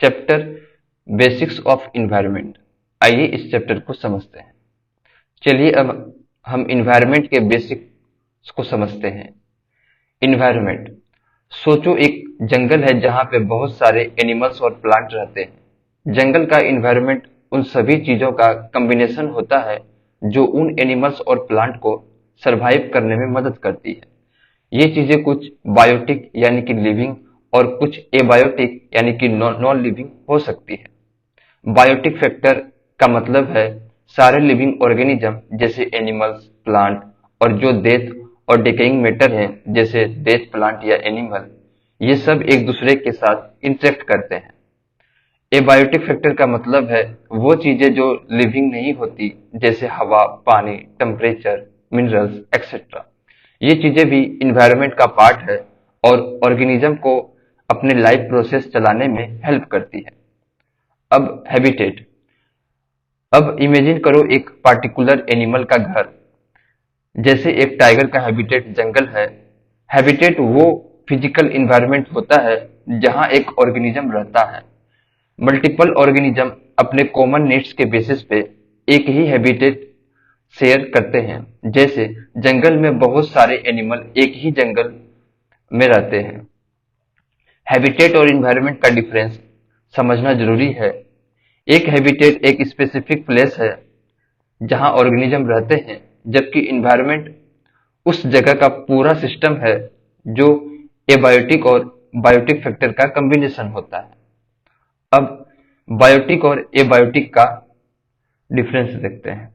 Chapter basics of environment. आइए इस chapter को समझते हैं। चलिए अब हम इन्वायरमेंट के बेसिक्स को समझते हैं। इन्वायरमेंट, सोचो एक जंगल है जहां पे बहुत सारे एनिमल्स और प्लांट रहते हैं। जंगल का इन्वायरमेंट उन सभी चीजों का कॉम्बिनेशन होता है जो उन एनिमल्स और प्लांट को सरवाइव करने में मदद करती है। ये चीजें कुछ बायोटिक यानी कि लिविंग और कुछ एबायोटिक यानी कि नॉन लिविंग हो सकती है। बायोटिक फैक्टर का मतलब है सारे लिविंग ऑर्गेनिज्म जैसे एनिमल्स, प्लांट और जो डेथ और डिकेइंग मैटर है जैसे डेथ प्लांट या एनिमल, ये सब एक दूसरे के साथ इंटरेक्ट करते हैं। एबायोटिक फैक्टर का मतलब है वो चीजें जो लिविंग नहीं होती जैसे हवा, पानी, टेम्परेचर, मिनरल्स एक्सेट्रा। ये चीजें भी इन्वायरमेंट का पार्ट है और ऑर्गेनिज्म को अपने लाइफ प्रोसेस चलाने में हेल्प करती है। अब हैबिटेट, अब इमेजिन करो एक पार्टिकुलर एनिमल का घर। जैसे एक टाइगर का हैबिटेट जंगल है। हैबिटेट वो फिजिकल इन्वायरमेंट होता है जहां एक ऑर्गेनिज्म रहता है। मल्टीपल ऑर्गेनिज्म अपने कॉमन नीड्स के बेसिस पे एक ही हैबिटेट शेयर करते हैं। जैसे जंगल में बहुत सारे एनिमल एक ही जंगल में रहते हैं। हैबिटेट और इन्वायरमेंट का डिफरेंस समझना जरूरी है। एक हैबिटेट एक स्पेसिफिक प्लेस है जहां ऑर्गेनिज्म रहते हैं, जबकि इन्वायरमेंट उस जगह का पूरा सिस्टम है जो एबायोटिक और बायोटिक फैक्टर का कॉम्बिनेशन होता है। अब बायोटिक और एबायोटिक का डिफरेंस देखते हैं।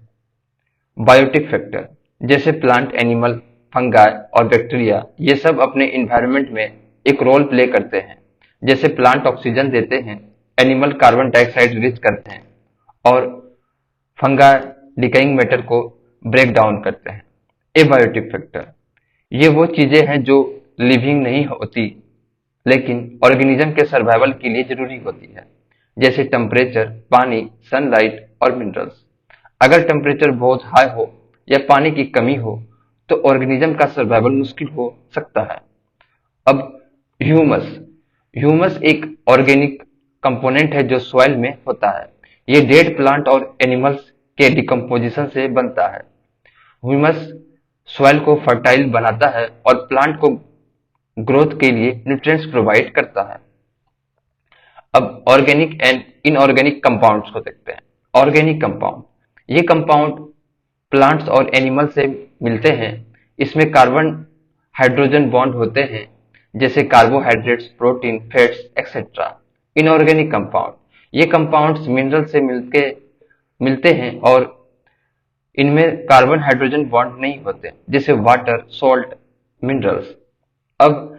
बायोटिक फैक्टर जैसे प्लांट, एनिमल, फंगाई और बैक्टीरिया, ये सब अपने इन्वायरमेंट में एक रोल प्ले करते हैं। जैसे प्लांट ऑक्सीजन देते हैं, एनिमल कार्बन डाइऑक्साइड रिलीज करते हैं और फंगा डिकेइंग मैटर को ब्रेक डाउन करते हैं। एबायोटिक फैक्टर, ये वो चीजें हैं जो लिविंग नहीं होती लेकिन ऑर्गेनिज्म के सर्वाइवल के लिए जरूरी होती है। जैसे टेम्परेचर, पानी, सनलाइट और मिनरल्स। अगर टेम्परेचर बहुत हाई हो या पानी की कमी हो तो ऑर्गेनिज्म का सर्वाइवल मुश्किल हो सकता है। अब ह्यूमस, ह्यूमस एक ऑर्गेनिक कंपोनेंट है जो सॉइल में होता है। ये डेड प्लांट और एनिमल्स के डिकम्पोजिशन से बनता है। ह्यूमस सॉइल को फर्टाइल बनाता है और प्लांट को ग्रोथ के लिए न्यूट्रिएंट्स प्रोवाइड करता है। अब ऑर्गेनिक एंड इनऑर्गेनिक कंपाउंड्स को देखते हैं। ऑर्गेनिक कंपाउंड, ये कंपाउंड प्लांट्स और एनिमल से मिलते हैं। इसमें कार्बन हाइड्रोजन बॉन्ड होते हैं जैसे carbohydrates, protein, fats etcetera. Inorganic compound, ये कंपाउंड्स मिनरल से मिलते हैं और इनमें कार्बन हाइड्रोजन बॉन्ड नहीं होते जैसे वाटर, सॉल्ट, मिनरल्स। अब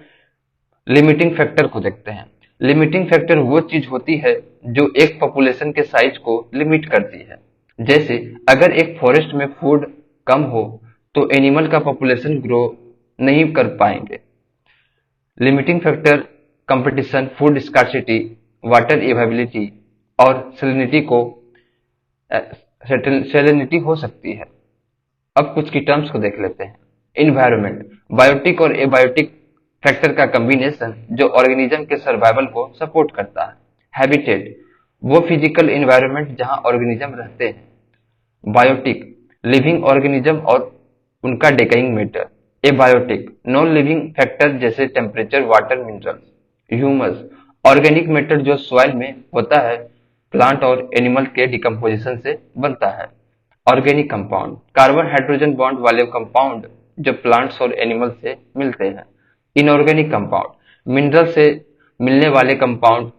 लिमिटिंग फैक्टर को देखते हैं। लिमिटिंग फैक्टर वो चीज होती है जो एक पॉपुलेशन के साइज को लिमिट करती है। जैसे अगर एक फॉरेस्ट में फूड कम हो तो एनिमल का पॉपुलेशन ग्रो नहीं कर पाएंगे। Limiting factor competition, food scarcity, water availability और सैलिनिटी हो सकती है। अब कुछ की टर्म्स को देख लेते हैं। इन्वायरमेंट, बायोटिक और एबायोटिक फैक्टर का कॉम्बिनेशन जो ऑर्गेनिज्म के सर्वाइवल को सपोर्ट करता है। हैबिटेट, वो फिजिकल इन्वायरमेंट जहां ऑर्गेनिज्म रहते हैं। बायोटिक, लिविंग ऑर्गेनिज्म और उनका decaying matter. Abiotic, non living factor जैसे temperature, water, minerals. Humus, organic matter जो सॉइल में होता है, प्लांट और एनिमल के डिकम्पोजिशन से बनता है। Organic compound, carbon hydrogen bond वाले कंपाउंड जो प्लांट्स और एनिमल से मिलते हैं। इनऑर्गेनिक कंपाउंड, मिनरल से मिलने वाले कंपाउंड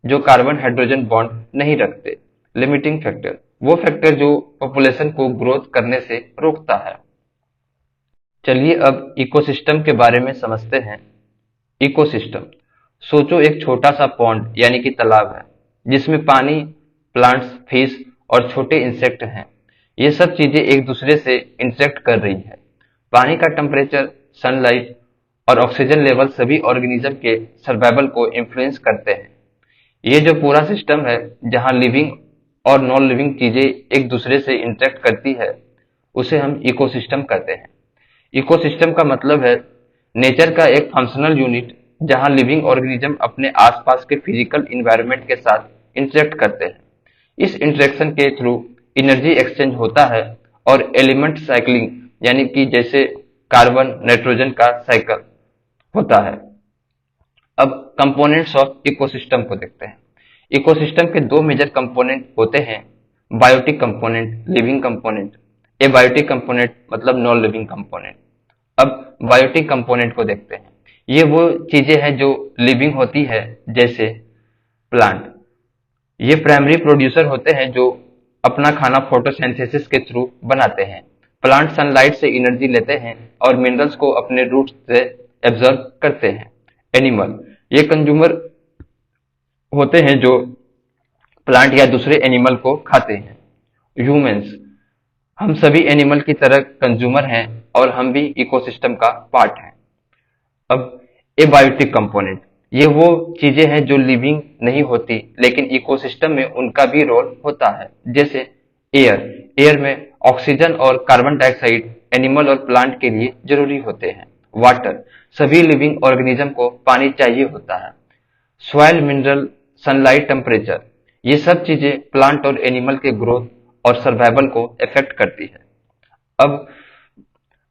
जो कार्बन हाइड्रोजन बॉन्ड नहीं रखते। लिमिटिंग फैक्टर, वो फैक्टर जो पॉपुलेशन को ग्रोथ करने से रोकता है। चलिए अब इकोसिस्टम के बारे में समझते हैं। इकोसिस्टम, सोचो एक छोटा सा पॉन्ड यानी कि तालाब है जिसमें पानी, प्लांट्स, फिश और छोटे इंसेक्ट हैं। ये सब चीजें एक दूसरे से इंटरेक्ट कर रही है। पानी का टेम्परेचर, सनलाइट और ऑक्सीजन लेवल सभी ऑर्गेनिज्म के सर्वाइवल को इन्फ्लुएंस करते हैं। ये जो पूरा सिस्टम है जहां लिविंग और नॉन लिविंग चीजें एक दूसरे से इंटरेक्ट करती है उसे हम इकोसिस्टम कहते हैं। इकोसिस्टम का मतलब है नेचर का एक फंक्शनल यूनिट जहां लिविंग ऑर्गेनिज्म अपने आसपास के फिजिकल इन्वायरमेंट के साथ इंटरेक्ट करते हैं। इस इंटरेक्शन के थ्रू एनर्जी एक्सचेंज होता है और एलिमेंट साइक्लिंग यानी कि जैसे कार्बन नाइट्रोजन का साइकिल होता है। अब कंपोनेंट्स ऑफ इकोसिस्टम को देखते हैं। इकोसिस्टम के दो मेजर कंपोनेंट होते हैं, biotic component, living component. Abiotic component मतलब नॉन लिविंग कंपोनेंट। अब बायोटिक कंपोनेंट को देखते हैं। ये वो चीजें हैं जो लिविंग होती है, जैसे प्लांट। ये प्राइमरी प्रोड्यूसर होते हैं जो अपना खाना फोटोसिंथेसिस के थ्रू बनाते हैं। प्लांट सनलाइट से एनर्जी लेते हैं और मिनरल्स को अपने रूट्स से एब्जॉर्ब करते हैं। एनिमल, ये कंज्यूमर होते हैं जो प्लांट या दूसरे एनिमल को खाते हैं। ह्यूमंस, हम सभी एनिमल की तरह कंज्यूमर हैं और हम भी इकोसिस्टम का पार्ट हैं। अब एबायोटिक कंपोनेंट, ये वो चीजें हैं जो लिविंग नहीं होती लेकिन इकोसिस्टम में उनका भी रोल होता है, जैसे एयर में ऑक्सीजन और कार्बन डाइऑक्साइड एनिमल और प्लांट के लिए जरूरी होते हैं। वाटर, सभी लिविंग ऑर्गेनिज्म को पानी चाहिए होता है। सॉइल, मिनरल, सनलाइट, टेम्परेचर, ये सब चीजें प्लांट और एनिमल के ग्रोथ और सर्वाइवल को इफेक्ट करती है। अब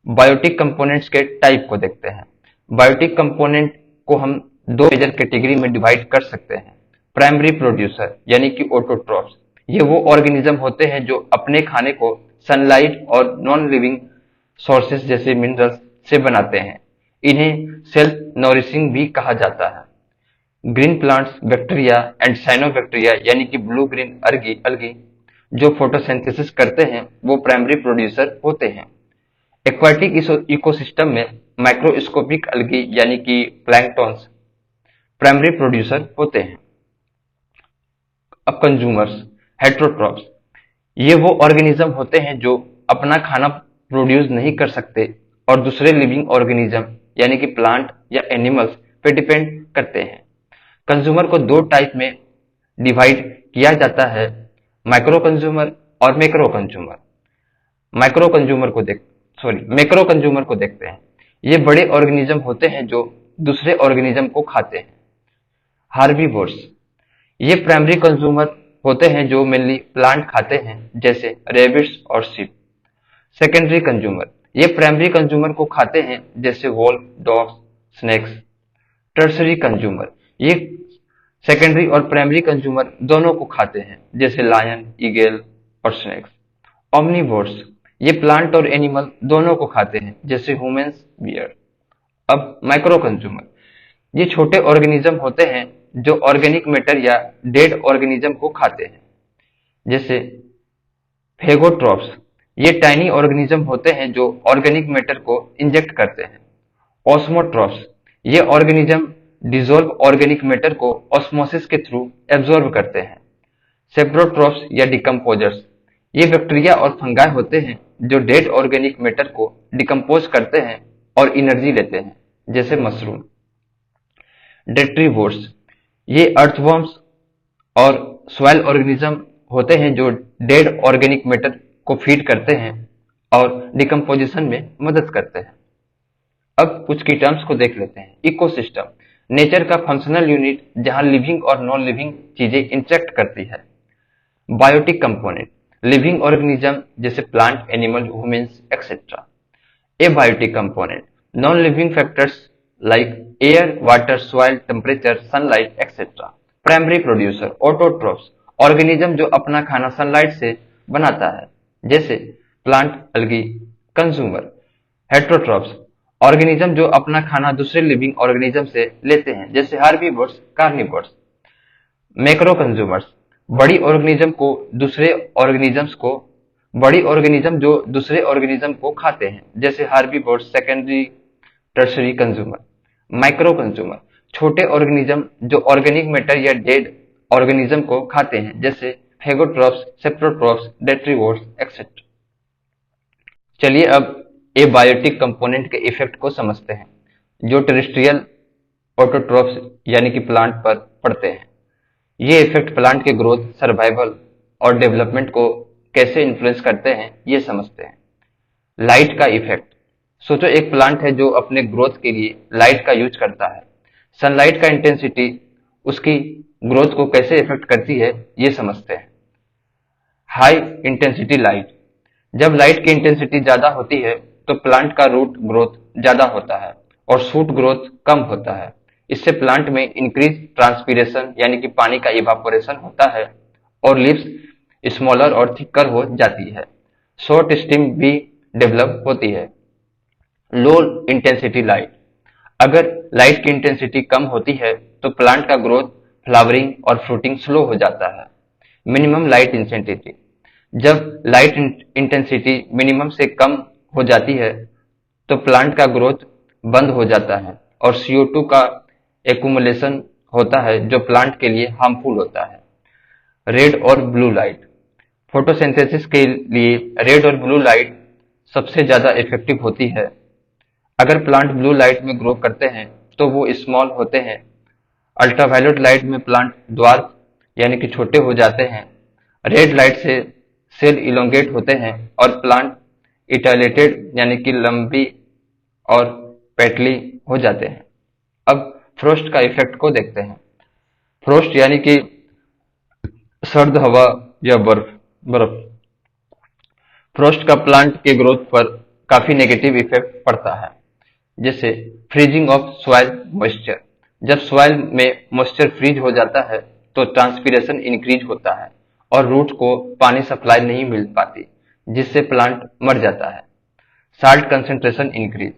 बायोटिक कंपोनेंट्स के टाइप को देखते हैं। बायोटिक कंपोनेंट को हम दो मेजर कैटेगरी में डिवाइड कर सकते हैं। प्राइमरी प्रोड्यूसर यानी कि ऑटोट्रॉफ्स, ये वो ऑर्गेनिज्म होते हैं जो अपने खाने को सनलाइट और नॉन लिविंग सोर्सेस जैसे मिनरल्स से बनाते हैं। इन्हें सेल्फ नॉरिशिंग भी कहा जाता है। Green plants, bacteria and cyanobacteria यानी कि ब्लू ग्रीन अलगी जो फोटोसिंथेसिस करते हैं वो प्राइमरी प्रोड्यूसर होते हैं। एक्वाटिक इकोसिस्टम में माइक्रोस्कोपिक अलगी यानी कि प्लैंक्टन्स प्राइमरी प्रोड्यूसर होते हैं। अब कंज्यूमर्स, हेटेरोट्रॉफ्स, ये वो ऑर्गेनिज्म होते हैं जो अपना खाना प्रोड्यूस नहीं कर सकते और दूसरे लिविंग ऑर्गेनिज्म यानी कि प्लांट या एनिमल्स पे डिपेंड करते हैं। कंज्यूमर को दो टाइप में डिवाइड किया जाता है, माइक्रो कंज्यूमर और मैक्रो कंज्यूमर। मैक्रो कंज्यूमर को देखते हैं। ये बड़े ऑर्गेनिज्म होते हैं जो दूसरे ऑर्गेनिज्म को खाते हैं। हार्बीवोर्स, ये प्राइमरी कंज्यूमर होते हैं जो मेनली प्लांट खाते हैं, जैसे रेबिट्स और शिप। सेकेंडरी कंज्यूमर, ये प्राइमरी कंज्यूमर को खाते हैं, जैसे wolf, dogs, snakes. Tertiary consumer, ये सेकेंडरी और प्राइमरी कंज्यूमर दोनों को खाते हैं, जैसे लायन, ईगल और स्नेक्स। ओमनिवोर्स, ये प्लांट और एनिमल दोनों को खाते हैं, जैसे ह्यूमंस, बियर। अब माइक्रो कंज्यूमर, ये छोटे ऑर्गेनिज्म होते हैं जो ऑर्गेनिक मैटर या डेड ऑर्गेनिज्म को खाते हैं, जैसे फेगोट्रॉप्स, ये टाइनी ऑर्गेनिज्म होते हैं जो ऑर्गेनिक मैटर को इंजेक्ट करते हैं। ऑस्मोट्रॉप्स, ये ऑर्गेनिज्म डिसॉल्व ऑर्गेनिक मैटर को ऑस्मोसिस के थ्रू एब्जॉर्ब करते हैं। सेप्रोट्रॉप्स या डिकम्पोजर्स, ये बैक्टीरिया और फंगाई होते हैं जो डेड ऑर्गेनिक मैटर को डिकम्पोज करते हैं और एनर्जी लेते हैं, जैसे मशरूम। डेट्रीवोर्स, ये अर्थवर्म्स और सॉइल ऑर्गेनिज्म होते हैं जो डेड ऑर्गेनिक मैटर को फीड करते हैं और डिकम्पोजिशन में मदद करते हैं। अब कुछ की टर्म्स को देख लेते हैं। इकोसिस्टम, नेचर का फंक्शनल यूनिट जहां लिविंग और नॉन लिविंग चीजें इंटरेक्ट करती है। बायोटिक कंपोनेंट, लिविंग ऑर्गेनिज्म जैसे plant, animal, humans etcetera. Abiotic component, non living factors like air, water, soil, temperature, sunlight, etc. Primary producer, autotrophs, organism जो अपना खाना सनलाइट से बनाता है, जैसे प्लांट, अलगी। कंज्यूमर, हेटेरोट्रॉफ्स, ऑर्गेनिज्म जो अपना खाना दूसरे लिविंग ऑर्गेनिज्म से लेते हैं, जैसे हार्बीवोर्स, कार्निवोर्स। मैक्रो कंज्यूमर्स, बड़ी ऑर्गेनिज्म जो दूसरे ऑर्गेनिज्म को खाते हैं, जैसे herbivores. Secondary, tertiary consumer. Micro consumer, छोटे ऑर्गेनिज्म जो ऑर्गेनिक मैटर या डेड ऑर्गेनिज्म को खाते हैं, जैसे फेगोट्रॉप्स, सेप्रोट्रॉप्स, डेट्रीवोर्स एक्सेट्रा। चलिए अब एबायोटिक कंपोनेंट के इफेक्ट को समझते हैं, जो टेरेस्ट्रियल ऑटोट्रॉफ्स यानी कि प्लांट पर पड़ते हैं। ये इफेक्ट प्लांट के ग्रोथ, सर्वाइवल और डेवलपमेंट को कैसे इन्फ्लुएंस करते हैं, ये समझते हैं। लाइट का इफेक्ट, सोचो एक प्लांट है जो अपने ग्रोथ के लिए लाइट का यूज करता है। सनलाइट का इंटेंसिटी उसकी ग्रोथ को कैसे इफेक्ट करती है ये समझते हैं। हाई इंटेंसिटी लाइट, जब लाइट की इंटेंसिटी ज्यादा होती है तो प्लांट का रूट ग्रोथ ज्यादा होता है और शूट ग्रोथ कम होता है। इससे प्लांट में इंक्रीज ट्रांसपीरेशन यानी कि पानी का इवापोरेशन होता है और लीव्स स्मॉलर और थिकर हो जाती है। शॉर्ट स्टिम भी डेवलप होती है। लो इंटेंसिटी लाइट, अगर लाइट की इंटेंसिटी कम होती है तो प्लांट का ग्रोथ, फ्लावरिंग और फ्रूटिंग स्लो हो जाता है। मिनिमम लाइट इंटेंसिटी, जब लाइट इंटेंसिटी मिनिमम से कम हो जाती है तो प्लांट का ग्रोथ बंद हो जाता है और CO2 का एक्यूमुलेशन होता है जो प्लांट के लिए हार्मफुल होता है। रेड और ब्लू लाइट, फोटोसिंथेसिस के लिए रेड और ब्लू लाइट सबसे ज्यादा इफेक्टिव होती है। अगर प्लांट ब्लू लाइट में ग्रो करते हैं तो वो स्मॉल होते हैं। अल्ट्रावायलेट लाइट में प्लांट ड्वार्फ यानी कि छोटे हो जाते हैं। रेड लाइट से सेल इलोंगेट होते हैं और प्लांट इटाइलेटेड यानी कि लंबी और पेटली हो जाते हैं। अब फ्रोस्ट का इफेक्ट को देखते हैं। फ्रोस्ट यानी कि सर्द हवा या बर्फ। फ्रोस्ट का प्लांट के ग्रोथ पर काफी नेगेटिव इफेक्ट पड़ता है, जैसे फ्रीजिंग ऑफ सॉइल मॉइस्चर। जब सॉइल में मॉइस्चर फ्रीज हो जाता है तो ट्रांसपीरेशन इंक्रीज होता है और रूट को पानी सप्लाई नहीं मिल पाती, जिससे प्लांट मर जाता है। साल्ट कंसेंट्रेशन इंक्रीज,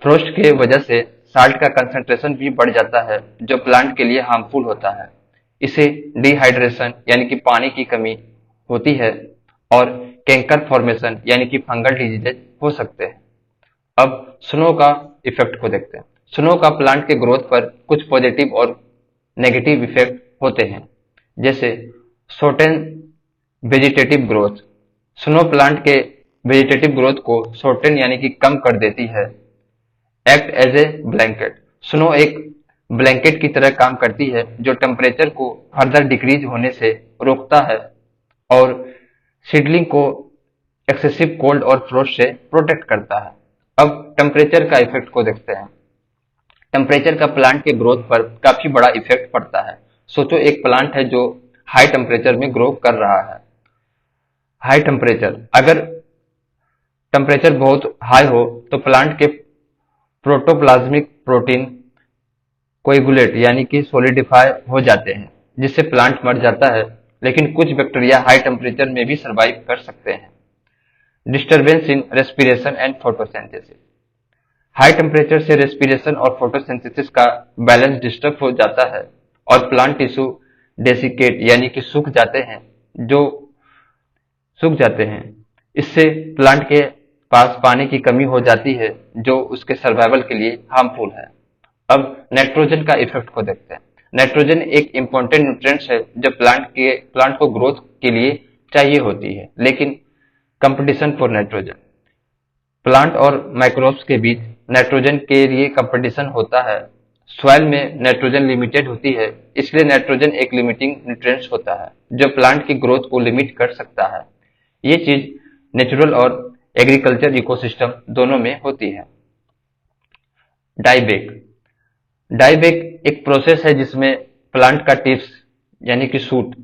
फ्रोस्ट के वजह से साल्ट का कंसेंट्रेशन भी बढ़ जाता है जो प्लांट के लिए हार्मफुल होता है। इसे डिहाइड्रेशन यानी कि पानी की कमी होती है और कैंकर फॉर्मेशन यानी कि फंगल डिजीजेज हो सकते हैं। अब स्नो का इफेक्ट को देखते हैं। स्नो का प्लांट के ग्रोथ पर कुछ पॉजिटिव और नेगेटिव इफेक्ट होते हैं, जैसे shorten vegetative growth. Snow plant के वेजिटेटिव ग्रोथ को शॉर्टेन यानी कि कम कर देती है। Act as a blanket, snow एक ब्लैंकेट की तरह काम करती है जो टेम्परेचर को फर्दर डिक्रीज होने से रोकता है और सीडलिंग को एक्सेसिव कोल्ड और फ्रोस्ट से प्रोटेक्ट करता है। अब टेम्परेचर का इफेक्ट को देखते हैं। टेम्परेचर का प्लांट के ग्रोथ पर काफी बड़ा इफेक्ट पड़ता है। सोचो एक प्लांट है जो हाई टेम्परेचर में ग्रो कर रहा है। हाई टेम्परेचर, अगर टेम्परेचर बहुत हाई हो तो प्लांट के प्रोटोप्लाज्मिक प्रोटीन कोएगुलेट यानी कि सोलिडिफाई हो जाते हैं, जिससे प्लांट मर जाता है। लेकिन कुछ बैक्टीरिया हाई टेम्परेचर में भी सर्वाइव कर सकते हैं। Disturbance in respiration and photosynthesis, high temperature से रेस्पिरेशन और फोटोसिंथेसिस का बैलेंस डिस्टर्ब हो जाता है और प्लांट टिश्यू डेसिकेट यानी कि सूख जाते हैं। इससे प्लांट के पास पानी की कमी हो जाती है जो उसके सर्वाइवल के लिए हार्मफुल है। अब नाइट्रोजन का इफेक्ट को देखते हैं। नाइट्रोजन एक इम्पोर्टेंट न्यूट्रिएंट्स है जो प्लांट को ग्रोथ के लिए चाहिए होती है, लेकिन कंपटीशन फॉर नाइट्रोजन, प्लांट और माइक्रोब्स के बीच नाइट्रोजन के लिए कंपटीशन होता है। सॉइल में नाइट्रोजन लिमिटेड होती है, इसलिए नाइट्रोजन एक लिमिटिंग न्यूट्रिएंट्स होता है जो प्लांट की ग्रोथ को लिमिट कर सकता है। ये चीज नेचुरल और एग्रीकल्चर इकोसिस्टम दोनों में होती है। डाइबैक, डाइबैक एक प्रोसेस है जिसमें प्लांट का टिप्स यानी कि शूट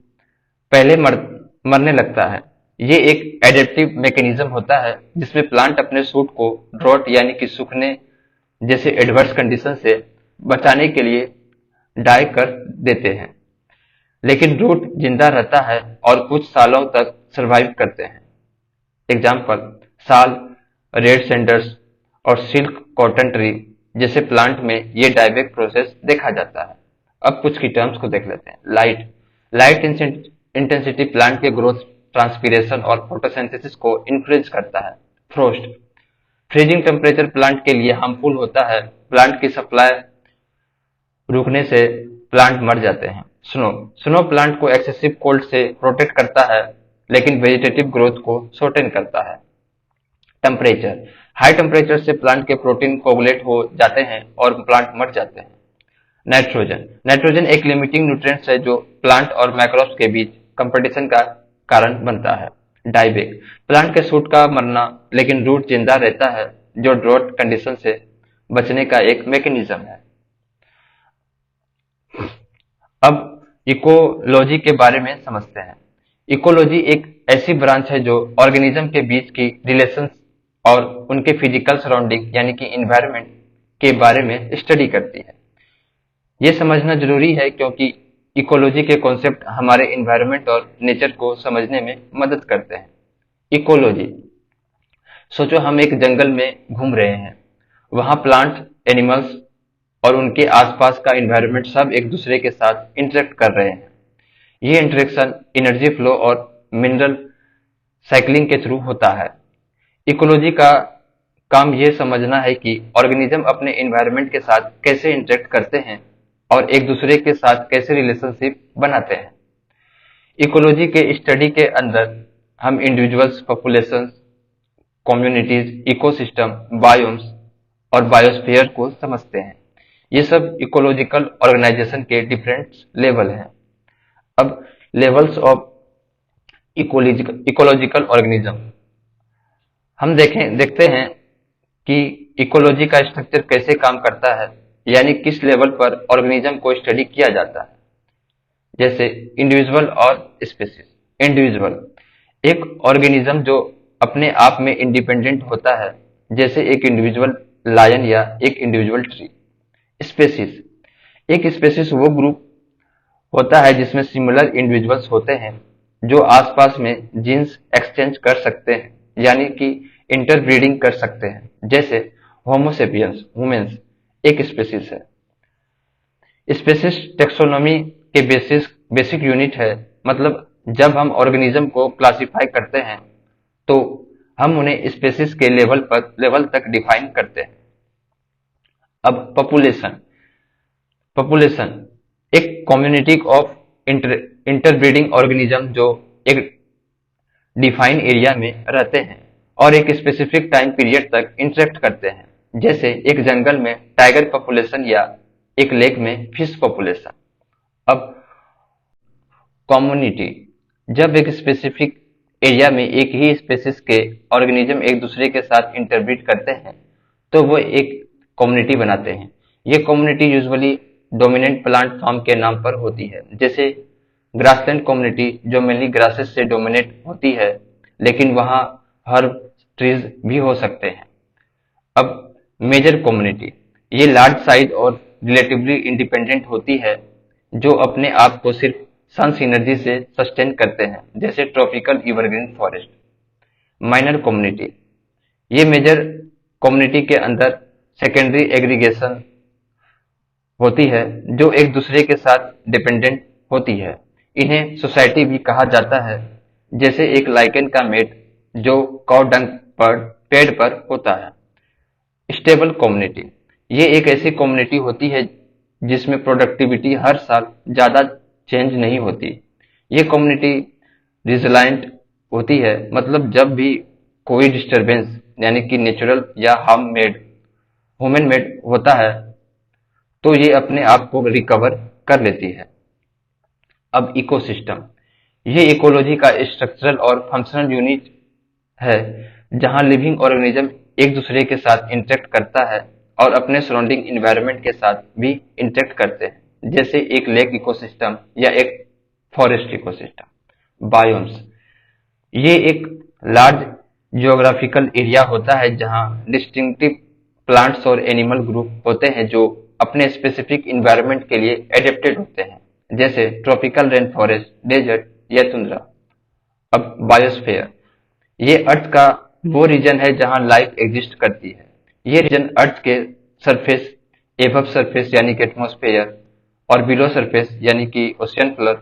पहले मरने लगता है। ये एक एडेप्टिव मैकेनिज्म होता है जिसमें प्लांट अपने शूट को ड्रॉट यानी कि सूखने जैसे एडवर्स कंडीशन से बचाने के लिए डाई कर देते हैं, लेकिन रूट जिंदा रहता है और कुछ सालों तक सरवाइव करते हैं। एग्जाम्पल साल, रेड सेंडर्स और सिल्क कॉटन ट्री जैसे प्लांट में ये डाइबैक प्रोसेस देखा जाता है। अब कुछ की टर्म्स को देख लेते हैं। लाइट इंटेंसिटी प्लांट के ग्रोथ, ट्रांसपीरेशन और फोटोसिंथेसिस को इन्फ्लुएंस करता है। फ्रोस्ट, फ्रीजिंग टेम्परेचर प्लांट के लिए हार्मफुल होता है। प्लांट की सप्लाई रुकने से प्लांट मर जाते हैं। स्नो प्लांट को एक्सेसिव कोल्ड से प्रोटेक्ट करता है, लेकिन वेजिटेटिव ग्रोथ को शॉर्टेन करता है। टेम्परेचर, हाई टेम्परेचर से प्लांट के प्रोटीन कोगुलेट हो जाते हैं और प्लांट मर जाते हैं। नाइट्रोजन एक लिमिटिंग न्यूट्रिएंट्स है जो प्लांट और माइक्रोब्स के बीच कंपटीशन का कारण बनता है। डाइबैक, प्लांट के शूट का मरना लेकिन रूट जिंदा रहता है, जो ड्रॉट कंडीशन से बचने का एक मैकेनिज्म है। इकोलॉजी के बारे में समझते हैं। इकोलॉजी एक ऐसी ब्रांच है जो ऑर्गेनिज्म के बीच की रिलेशंस और उनके फिजिकल सराउंडिंग यानी कि इन्वायरमेंट के बारे में स्टडी करती है। ये समझना जरूरी है क्योंकि इकोलॉजी के कॉन्सेप्ट हमारे इन्वायरमेंट और नेचर को समझने में मदद करते हैं। इकोलॉजी, सोचो हम एक जंगल में घूम रहे हैं। वहां प्लांट, एनिमल्स और उनके आसपास का इन्वायरमेंट सब एक दूसरे के साथ इंटरेक्ट कर रहे हैं। ये इंटरेक्शन एनर्जी फ्लो और मिनरल साइकिलिंग के थ्रू होता है। इकोलॉजी का काम ये समझना है कि ऑर्गेनिज्म अपने इन्वायरमेंट के साथ कैसे इंटरेक्ट करते हैं और एक दूसरे के साथ कैसे रिलेशनशिप बनाते हैं। इकोलॉजी के स्टडी के अंदर हम individuals, populations, communities, ecosystem, biomes और बायोस्फीयर को समझते हैं। ये सब इकोलॉजिकल ऑर्गेनाइजेशन के डिफरेंट लेवल हैं। अब लेवल्स ऑफ इकोलॉजिकल ऑर्गेनिज्म हम देखते हैं कि इकोलॉजी का स्ट्रक्चर कैसे काम करता है, यानी किस लेवल पर ऑर्गेनिज्म को स्टडी किया जाता है। जैसे इंडिविजुअल और स्पीसीज। इंडिविजुअल, एक ऑर्गेनिज्म जो अपने आप में इंडिपेंडेंट होता है, जैसे एक इंडिविजुअल लायन या एक इंडिविजुअल ट्री। स्पीसीज, एक स्पीसीज वो ग्रुप होता है जिसमें सिमिलर इंडिविजुअल्स होते हैं जो आसपास में जीन्स एक्सचेंज कर सकते हैं, यानी कि इंटरब्रीडिंग कर सकते हैं। जैसे होमोसेपियंस ह्यूमंस एक स्पीसीज है। स्पीसीज टेक्सोनॉमी के बेसिक यूनिट है, मतलब जब हम ऑर्गेनिज्म को क्लासिफाई करते हैं तो हम उन्हें स्पीसीज के लेवल तक डिफाइन करते हैं। अब पॉपुलेशन एक कम्युनिटी ऑफ इंटरब्रीडिंग ऑर्गेनिज्म जो एक डिफाइन एरिया में रहते हैं और एक स्पेसिफिक टाइम पीरियड तक इंटरेक्ट करते हैं। जैसे एक जंगल में टाइगर पॉपुलेशन या एक लेक में फिश पॉपुलेशन। अब कम्युनिटी, जब एक स्पेसिफिक एरिया में एक ही स्पीसीज के ऑर्गेनिज्म एक दूसरे के साथ इंटरब्रीड करते हैं तो वो एक कम्युनिटी बनाते हैं। ये community usually dominant plant form के नाम पर होती है, जैसे ग्रासलैंड कम्युनिटी जो मेनली ग्रासेस से डोमिनेट होती है, लेकिन वहां हर्ब ट्रीज भी हो सकते हैं। अब मेजर कम्युनिटी, ये लार्ज साइज और रिलेटिवली इंडिपेंडेंट होती है, जो अपने आप को सिर्फ सन्स एनर्जी से सस्टेन करते हैं, जैसे tropical evergreen forest. Minor community, ये मेजर कम्युनिटी के अंदर सेकेंडरी एग्रीगेशन होती है जो एक दूसरे के साथ डिपेंडेंट होती है। इन्हें सोसाइटी भी कहा जाता है, जैसे एक लाइकेन का मेट जो काउ डंग पर पेड़ पर होता है। स्टेबल कम्युनिटी, ये एक ऐसी कम्युनिटी होती है जिसमें प्रोडक्टिविटी हर साल ज्यादा चेंज नहीं होती। ये कम्युनिटी रिजलायंट होती है, मतलब जब भी कोई डिस्टरबेंस यानी कि नेचुरल या ह्यूमन मेड होता है तो ये अपने आप को रिकवर कर लेती है। अब इकोसिस्टम, ये इकोलॉजी का स्ट्रक्चरल और फंक्शनल यूनिट है जहां लिविंग ऑर्गेनिज्म एक दूसरे के साथ इंटरेक्ट करता है और अपने सराउंडिंग इन्वायरमेंट के साथ भी इंटरेक्ट करते हैं, जैसे एक लेक इकोसिस्टम या एक फॉरेस्ट इकोसिस्टम। बायोम्स, ये एक लार्ज जियोग्राफिकल एरिया होता है जहां डिस्टिंक्टिव प्लांट्स और एनिमल ग्रुप होते हैं जो अपने स्पेसिफिक इन्वायरमेंट के लिए एडेप्टेड होते हैं, जैसे ट्रॉपिकल रेन फॉरेस्ट, डेजर्ट या टुंड्रा। अब बायोस्फीयर, ये अर्थ का वो रीजन है जहां लाइफ एग्जिस्ट करती है। ये रीजन अर्थ के सरफेस, एबव सरफेस यानी कि एटमॉस्फेयर और बिलो सरफेस यानी कि ओशियन फ्लोर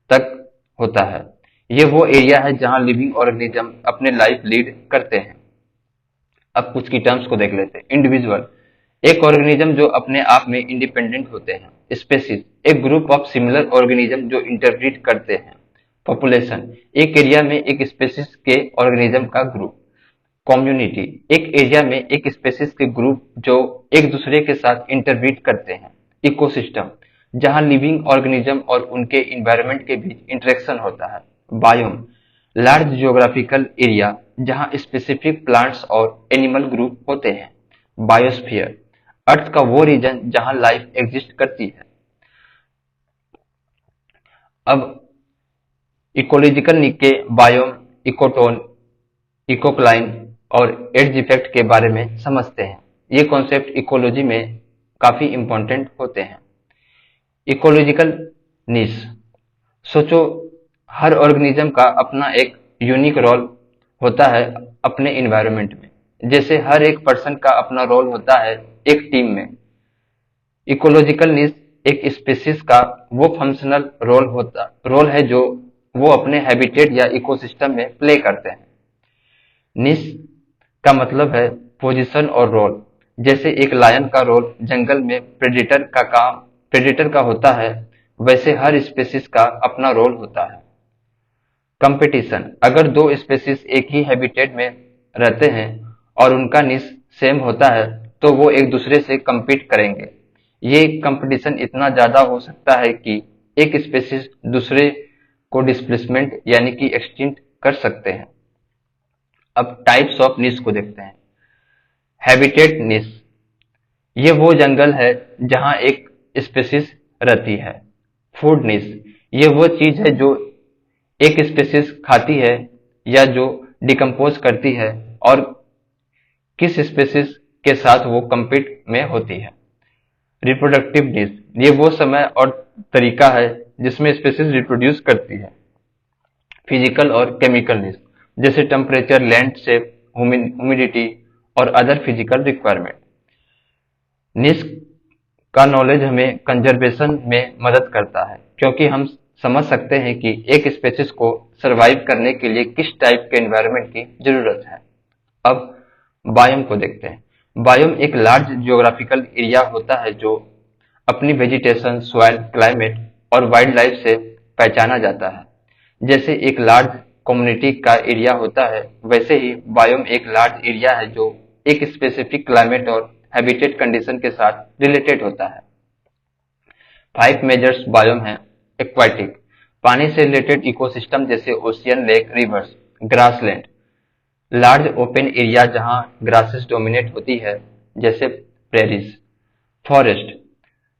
तक होता है। ये वो एरिया है जहां लिविंग ऑर्गेनिज्म अपने लाइफ लीड करते हैं। अब कुछ की टर्म्स को देख लेते हैं। इंडिविजुअल, एक ऑर्गेनिज्म जो अपने आप में इंडिपेंडेंट होते हैं। स्पेसीज, एक ग्रुप ऑफ सिमिलर ऑर्गेनिज्म जो इंटरब्रीड करते हैं। पॉपुलेशन, एक एरिया में एक स्पेसीज के ऑर्गेनिज्म का ग्रुप। कम्युनिटी, एक एरिया में एक स्पेसीज के ग्रुप जो एक दूसरे के साथ इंटरब्रीड करते हैं। इकोसिस्टम, जहां लिविंग ऑर्गेनिज्म और उनके इन्वायरमेंट के बीच इंटरेक्शन होता है। बायोम, लार्ज जियोग्राफिकल एरिया जहां स्पेसिफिक प्लांट्स और एनिमल ग्रुप होते हैं। बायोस्फीयर, अर्थ का वो रीजन जहां लाइफ एग्जिस्ट करती है। अब इकोलॉजिकल नीड के बायोम, इकोटोन, इकोक्लाइन और एज इफेक्ट के बारे में समझते हैं। ये कॉन्सेप्ट इकोलॉजी में काफी इंपॉर्टेंट होते हैं। इकोलॉजिकल नीश, सोचो हर ऑर्गेनिज्म का अपना एक यूनिक रोल होता है अपने इन्वायरमेंट में, जैसे हर एक पर्सन का अपना रोल होता है एक टीम में। इकोलॉजिकल नीश एक स्पीशीज का वो फंक्शनल रोल है जो वो अपने हैबिटेट या इकोसिस्टम में प्ले करते हैं। निश का मतलब है पोजीशन और रोल। जैसे एक लायन का रोल जंगल में प्रेडेटर का होता है, वैसे हर स्पीशीज का अपना रोल होता है। कंपटीशन, अगर दो स्पीशीज एक ही हैबिटेट में रहते हैं और उनका निश सेम होता है तो वो एक दूसरे से compete करेंगे। ये कंपटीशन इतना ज्यादा हो सकता है कि एक स्पीशीज दूसरे को डिस्प्लेसमेंट यानी कि एक्सटिंक्ट कर सकते हैं। अब टाइप्स ऑफ निश को देखते हैं। हैबिटेट निश, ये वो जंगल है जहां एक स्पीशीज रहती है। फूड निश, ये वो चीज है जो एक स्पीशीज खाती है या जो डिकम्पोज करती है और किस स्पीशीज के साथ वो compete में होती है। रिप्रोडक्टिव निश, ये वो समय और तरीका है जिसमें स्पीशीज रिप्रोड्यूस करती है। फिजिकल और केमिकल निश, जैसे टेम्परेचर, लैंड शेप, ह्यूमिडिटी और अदर फिजिकल रिक्वायरमेंट। निश का नॉलेज हमें कंजर्वेशन में मदद करता है, क्योंकि हम समझ सकते हैं कि एक स्पीशीज को सरवाइव करने के लिए किस टाइप के एनवायरनमेंट की जरूरत है। अब बायोम को देखते हैं। बायोम एक लार्ज जियोग्राफिकल एरिया होता है जो अपनी वेजिटेशन, सॉइल, क्लाइमेट और वाइल्ड लाइफ से पहचाना जाता है। जैसे एक लार्ज कम्युनिटी का एरिया होता है, वैसे ही बायोम एक लार्ज एरिया है जो एक स्पेसिफिक क्लाइमेट और हैबिटेट कंडीशन के साथ रिलेटेड होता है। 5 मेजर्स बायोम है। एक्वाटिक, पानी से रिलेटेड इकोसिस्टम जैसे ocean, lake, rivers. Grassland, large open area जहां ग्रासेस डोमिनेट होती है जैसे प्रेरीज। फॉरेस्ट,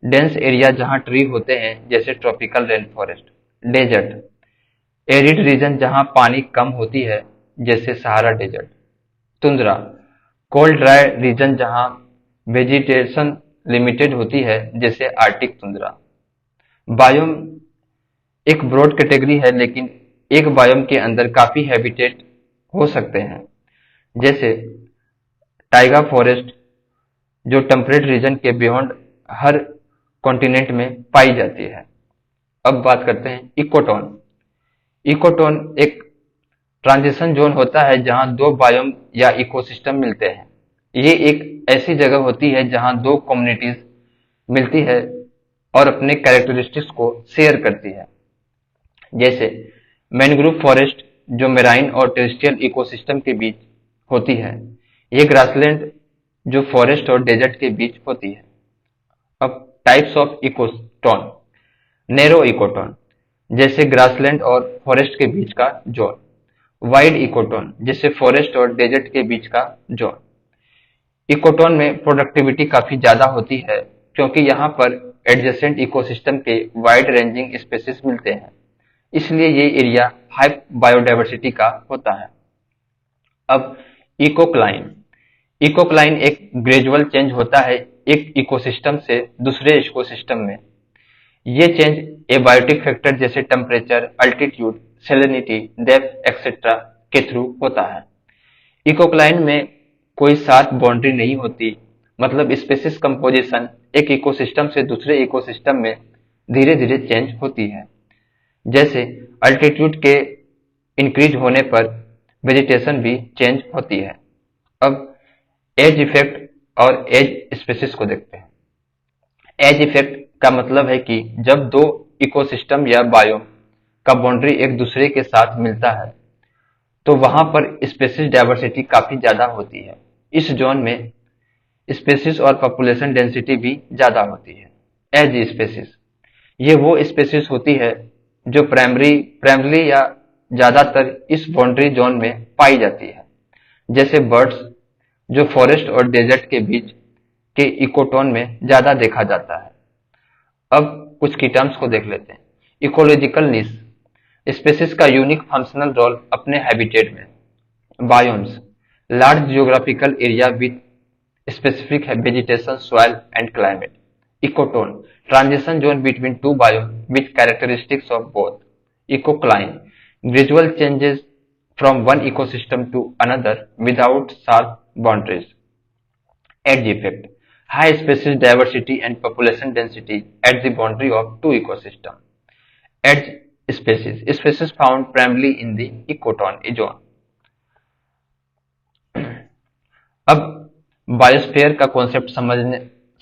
डेंस एरिया जहां ट्री होते हैं जैसे tropical rain forest. Desert, arid region जहां पानी कम होती है जैसे Sahara desert. Tundra, cold dry region जहां वेजिटेशन लिमिटेड होती है जैसे आर्टिक टुंड्रा। बायोम एक ब्रॉड कैटेगरी है, लेकिन एक बायोम के अंदर काफी हैबिटेट हो सकते हैं, जैसे टाइगा फॉरेस्ट जो टेम्परेट रीजन के बियॉन्ड हर कॉन्टिनेंट में पाई जाती है। अब बात करते हैं इकोटोन। इकोटोन एक ट्रांजिशन जोन होता है जहां दो बायोम या इकोसिस्टम मिलते हैं। ये एक ऐसी जगह होती है जहां दो कम्युनिटीज मिलती है और अपने कैरेक्टरिस्टिक्स को शेयर करती है। जैसे मैनग्रोव फॉरेस्ट जो मेराइन और टेरेस्ट्रियल इकोसिस्टम के बीच होती है। ये ग्रासलैंड जो फॉरेस्ट और डेजर्ट के बीच होती है। अब types of ecotone. Narrow ecotone, जैसे ग्रासलैंड और फॉरेस्ट के बीच का जोन। वाइड इकोटोन, जैसे फॉरेस्ट और डेजर्ट के बीच का जोन। इकोटोन में प्रोडक्टिविटी काफी ज्यादा होती है क्योंकि यहाँ पर एडजेसेंट इकोसिस्टम के वाइड रेंजिंग स्पेसीज मिलते हैं, इसलिए ये एरिया हाई बायोडाइवर्सिटी का होता है। अब इकोक्लाइन। इकोक्लाइन एक ग्रेजुअल चेंज होता है एक इकोसिस्टम से दूसरे इकोसिस्टम में। ये चेंज एबायोटिक फैक्टर जैसे temperature, altitude, salinity, depth etcetera के थ्रू होता है। इकोक्लाइन में कोई साफ बाउंड्री नहीं होती, मतलब स्पेसीज कंपोजिशन एक इकोसिस्टम से दूसरे इकोसिस्टम में धीरे धीरे चेंज होती है। जैसे अल्टीट्यूड के इंक्रीज होने पर वेजिटेशन भी चेंज होती है। अब एज इफेक्ट और एज स्पेसीज को देखते हैं। एज इफेक्ट का मतलब है कि जब दो इकोसिस्टम या बायोम का बाउंड्री एक दूसरे के साथ मिलता है तो वहां पर स्पेसीज डाइवर्सिटी काफी ज्यादा होती है। इस जोन में स्पेसीज और पॉपुलेशन डेंसिटी भी ज्यादा होती है। एज स्पेसीज, ये वो स्पेसीज होती है जो प्राइमरी या ज्यादातर इस बाउंड्री जोन में पाई जाती है, जैसे बर्ड्स जो फॉरेस्ट और डेजर्ट के बीच के इकोटोन में ज्यादा देखा जाता है। अब कुछ की टर्म्स को देख लेते हैं। इकोलॉजिकल निश, स्पेसीज का यूनिक फंक्शनल रोल अपने हैबिटेट में। Biomes, large geographical area with specific vegetation, soil and climate. Ecotone, transition zone between two biomes with characteristics of both. Ecocline, gradual changes from one ecosystem to another without sharp boundaries. Edge effect, high species diversity and population density at the boundary of two ecosystems. Edge species found primarily in the ecotone zone. अब biosphere का concept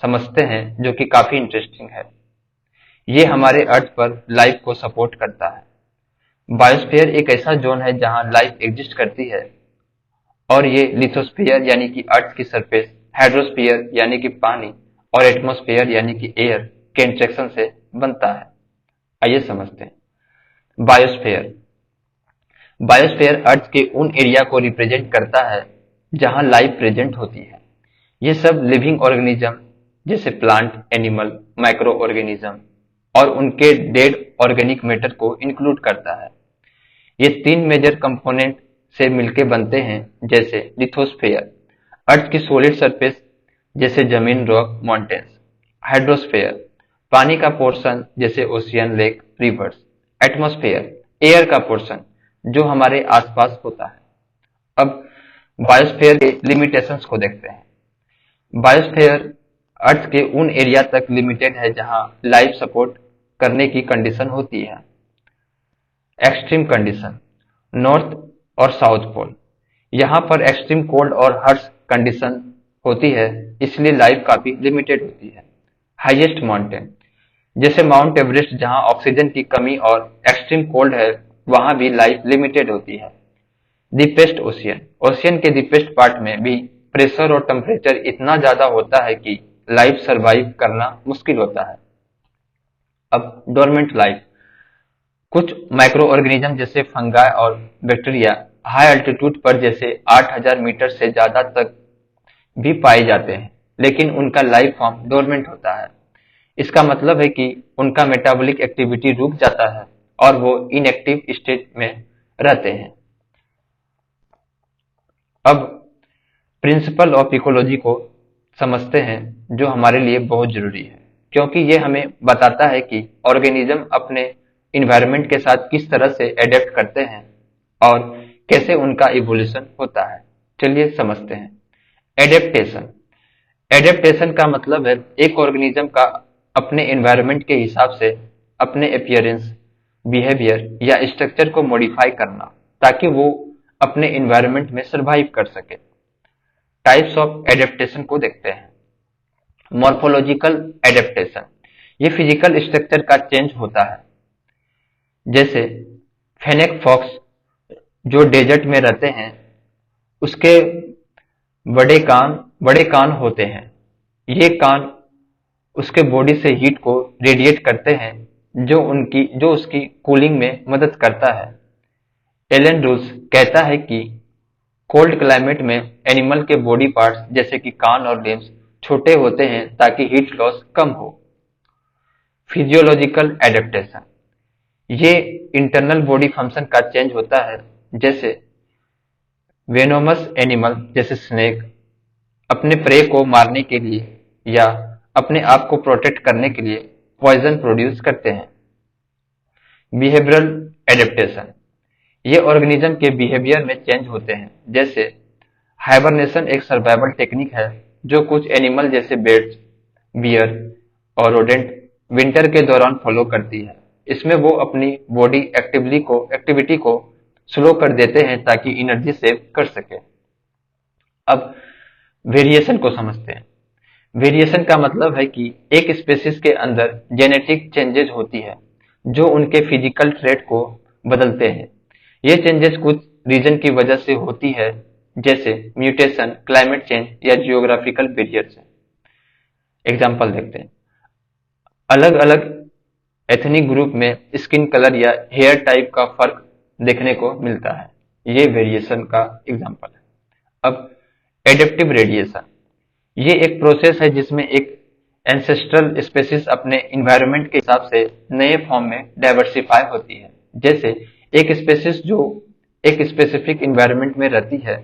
समझते हैं, जो कि काफी interesting है। ये हमारे अर्थ पर लाइफ को सपोर्ट करता है। बायोस्फीयर एक ऐसा जोन है जहां लाइफ एग्जिस्ट करती है, और ये लिथोस्फीयर यानी कि अर्थ की सरफेस, हाइड्रोस्फीयर यानी कि पानी, और एटमॉस्फेयर यानी कि एयर के इंटरेक्शन से बनता है। आइए समझते हैं। बायोस्फीयर बायोस्फीयर अर्थ के उन एरिया को रिप्रेजेंट करता है जहां लाइफ प्रेजेंट होती है। ये सब लिविंग ऑर्गेनिज्म जैसे प्लांट, एनिमल, माइक्रो ऑर्गेनिज्म और उनके डेड ऑर्गेनिक मैटर को इंक्लूड करता है। ये तीन मेजर कंपोनेंट से मिलके बनते हैं, जैसे लिथोस्फेयर अर्थ की सॉलिड सरफेस जैसे जमीन, रॉक, माउंटेन्स। हाइड्रोस्फेयर पानी का पोर्शन जैसे ocean, lake, reverse. Atmosphere air का पोर्शन जो हमारे आसपास होता है। अब बायोस्फीयर के लिमिटेशंस को देखते हैं। बायोस्फीयर अर्थ के उन एरिया तक लिमिटेड है जहां लाइफ सपोर्ट करने की कंडीशन होती है। एक्सट्रीम कंडीशन, नॉर्थ और साउथ पोल, यहाँ पर एक्सट्रीम कोल्ड और हर्श कंडीशन होती है, इसलिए लाइफ काफी लिमिटेड होती है। हाईएस्ट माउंटेन जैसे माउंट एवरेस्ट, जहां ऑक्सीजन की कमी और एक्सट्रीम कोल्ड है, वहां भी लाइफ लिमिटेड होती है। डीपेस्ट ओशियन, ओशियन के डीपेस्ट पार्ट में भी प्रेशर और टेम्परेचर इतना ज्यादा होता है कि लाइफ सरवाइव करना मुश्किल होता है। अब डोरमेंट लाइफ, कुछ माइक्रो ऑर्गेनिज्म जैसे फंगाई और बैक्टीरिया हाई अल्टीट्यूड पर जैसे 8000 मीटर से ज्यादा तक भी पाए जाते हैं, लेकिन उनका लाइफ फॉर्म डोरमेंट होता है। इसका मतलब है कि उनका मेटाबॉलिक एक्टिविटी रुक जाता है और वो इनएक्टिव स्टेट में रहते हैं। अब प्रिंसिपल ऑफ इकोलॉजी को समझते हैं, जो हमारे लिए बहुत जरूरी है, क्योंकि ये हमें बताता है कि ऑर्गेनिज्म अपने इन्वायरमेंट के साथ किस तरह से एडेप्ट करते हैं और कैसे उनका इवोल्यूशन होता है। चलिए समझते हैं। एडेप्टेशन एडेप्टेशन का मतलब है एक ऑर्गेनिज्म का अपने एनवायरनमेंट के हिसाब से अपने अपीयरेंस, बिहेवियर या स्ट्रक्चर को मॉडिफाई करना, ताकि वो अपने एनवायरनमेंट में सरवाइव कर सके। टाइप्स ऑफ एडेप्टेशन को देखते हैं। मॉर्फोलॉजिकल एडेप्टेशन, ये फिजिकल स्ट्रक्चर का चेंज होता है, जैसे फेनेक फॉक्स जो डेजर्ट में रहते हैं, उसके बड़े कान होते हैं। ये कान उसके बॉडी से हीट को रेडिएट करते हैं, जो उसकी कूलिंग में मदद करता है। एलन रूल्स कहता है कि कोल्ड क्लाइमेट में एनिमल के बॉडी पार्ट्स जैसे कि कान और लिम्स छोटे होते हैं ताकि हीट लॉस कम हो। फिजियोलॉजिकल एडेप्टेशन, ये इंटरनल बॉडी फंक्शन का चेंज होता है, जैसे वेनोमस एनिमल जैसे स्नेक अपने प्रे को मारने के लिए या अपने आप को प्रोटेक्ट करने के लिए पॉइजन प्रोड्यूस करते हैं। बिहेवियरल एडेप्टेशन, ये ऑर्गेनिज्म के बिहेवियर में चेंज होते हैं, जैसे हाइबरनेशन एक सर्वाइवल टेक्निक है जो कुछ एनिमल जैसे बेड्स, बियर और रोडेंट विंटर के दौरान फॉलो करती है। इसमें वो अपनी बॉडी एक्टिविटी को स्लो कर देते हैं ताकि एनर्जी सेव कर सके। अब वेरिएशन को समझते हैं। वेरिएशन का मतलब है कि एक स्पेसिस के अंदर जेनेटिक चेंजेस होती है जो उनके फिजिकल ट्रेट को बदलते हैं। ये चेंजेस कुछ रीजन की वजह से होती है, जैसे म्यूटेशन, क्लाइमेट चेंज या जियोग्राफिकल बैरियर से। एग्जाम्पल देखते हैं। अलग अलग एथनिक ग्रुप में स्किन कलर या हेयर टाइप का फर्क देखने को मिलता है, ये वेरिएशन का एग्जाम्पल है। अब एडेप्टिव रेडिएशन, ये एक प्रोसेस है जिसमें एक एंसेस्ट्रल स्पेसीज अपने इन्वायरमेंट के हिसाब से नए फॉर्म में डाइवर्सिफाई होती है। जैसे एक स्पेसीज जो एक स्पेसिफिक इन्वायरमेंट में रहती है,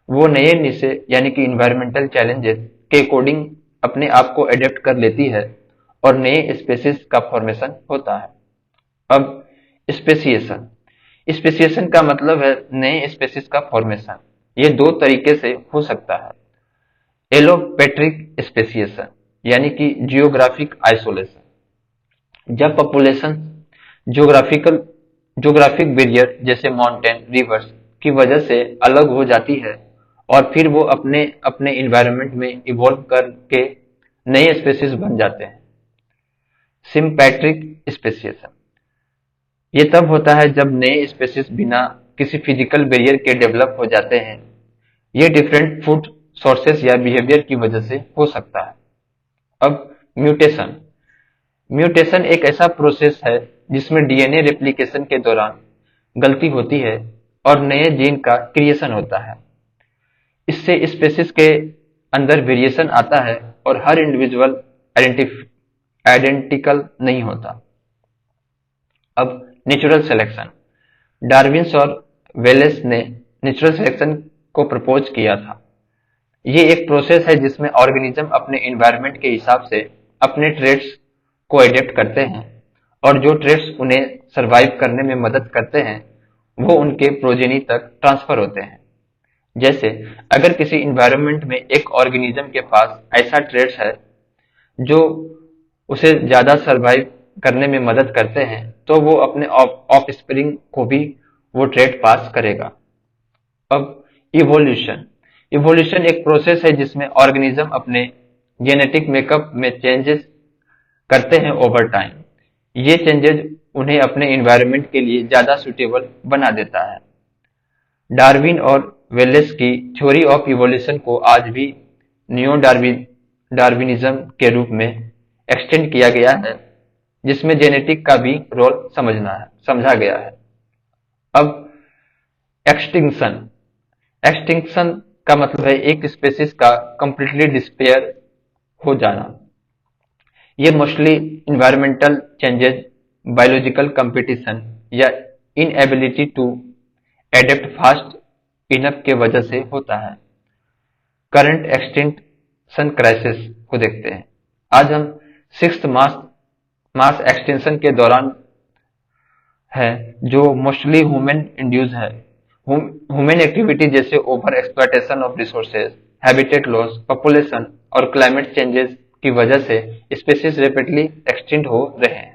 वो नए निशे यानी कि इन्वायरमेंटल चैलेंजेस के अकॉर्डिंग अपने आप को एडेप्ट कर लेती है और नए स्पेसीज का फॉर्मेशन होता है। अब स्पेसिएशन, स्पेसिएशन का मतलब है नए स्पेसीज का फॉर्मेशन। ये दो तरीके से हो सकता है। एलोपेट्रिक स्पेसिएशन यानी कि जियोग्राफिक आइसोलेशन, जब पॉपुलेशन ज्योग्राफिक बैरियर जैसे माउंटेन रिवर्स की वजह से अलग हो जाती है और फिर वो अपने अपने इन्वायरमेंट में इवॉल्व करके नए स्पेसीज बन जाते हैं। सिम्पैट्रिक स्पेसिएशन, ये तब होता है जब नए स्पेसीज बिना किसी फिजिकल बैरियर के डेवलप हो जाते हैं। ये डिफरेंट फूड सोर्सेस या बिहेवियर की वजह से हो सकता है। अब म्यूटेशन, म्यूटेशन एक ऐसा प्रोसेस है जिसमें डीएनए रेप्लिकेशन के दौरान गलती होती है और नए जीन का क्रिएशन होता है। इससे स्पेसीज के अंदर वेरिएशन आता है और हर इंडिविजुअल आइडेंटिकल नहीं होता। अब नेचुरल सिलेक्शन, डार्विन्स और वेलेस ने नेचुरल सिलेक्शन को प्रपोज किया था। ये एक प्रोसेस है जिसमें ऑर्गेनिज्म अपने इन्वायरमेंट के हिसाब से अपने ट्रेड्स को एडेप्ट करते हैं और जो ट्रेड्स उन्हें सरवाइव करने में मदद करते हैं वो उनके प्रोजेनी तक ट्रांसफर होते हैं। जैसे अगर किसी इन्वायरमेंट में एक ऑर्गेनिज्म के पास ऐसा ट्रेड्स है जो उसे ज्यादा सरवाइव करने में मदद करते हैं तो वो अपने ऑफस्प्रिंग को भी वो ट्रेड पास करेगा। अब इवोल्यूशन, इवोल्यूशन एक प्रोसेस है जिसमें ऑर्गेनिज्म अपने जेनेटिक मेकअप में चेंजेस करते हैं ओवर टाइम। ये चेंजेस उन्हें अपने इन्वायरमेंट के लिए ज्यादा सुटेबल बना देता है। डार्विन और वेलेस की थ्योरी ऑफ इवोल्यूशन को आज भी नियो डार्विनिज्म के रूप में एक्सटेंड किया गया है, जिसमें जेनेटिक का भी रोल समझा गया है। अब एक्सटिंक्शन, एक्सटिंक्शन का मतलब है एक स्पेसीज का कंप्लीटली डिस्पेयर हो जाना। ये mostly environmental changes, biological competition या inability to adapt fast enough के वजह से होता है। करंट एक्सटिंक्शन क्राइसिस को देखते हैं। आज हम सिक्स्थ मास एक्सटेंशन के दौरान है जो मोस्टली ह्यूमन इंड्यूस है। ह्यूमन एक्टिविटी जैसे over exploitation of resources, habitat loss, population और क्लाइमेट चेंजेस की वजह से स्पीशीज रैपिडली एक्सटिंक्ट हो रहे हैं।